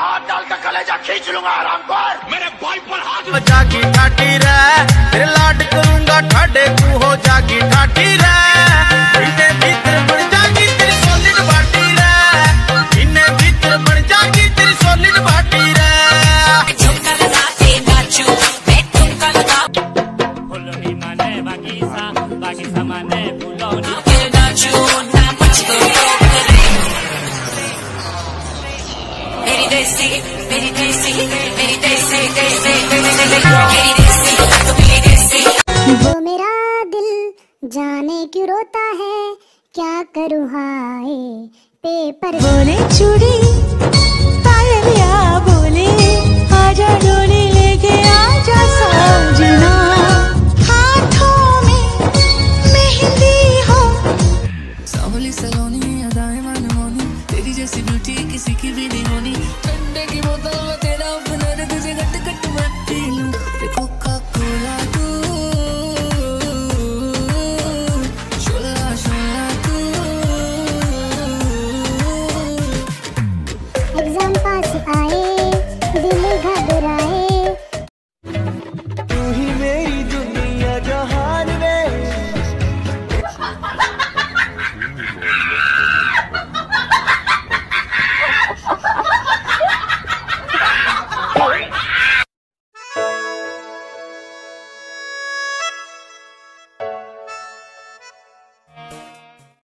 हाथ डाल कर कलेजा खींच लूंगा आरामखोर। मेरे भाई पर हाथ जागी ठाठी रे, तेरे लाड करूंगा ठाडे तू हो जागी ठाठी रे। इन्हें भीतर बन जागी तेरी सॉलिड बाटी रे, इन्हें भीतर बन जागी तेरी सॉलिड बाटी रे। झुमका लगा के नाचू मैं झुमका लगा फुलोनी माने बाकी सामाने फुलोनी फिर नाचू ना मुझको रोक करे। मेरी देसी मेरी देसी मेरी देसी देसी मेरी देसी तो मेरी देसी। वो मेरा दिल जाने क्यों रोता है, क्या करूँ हाय पेपर। बोले चूड़ी पायल या बोले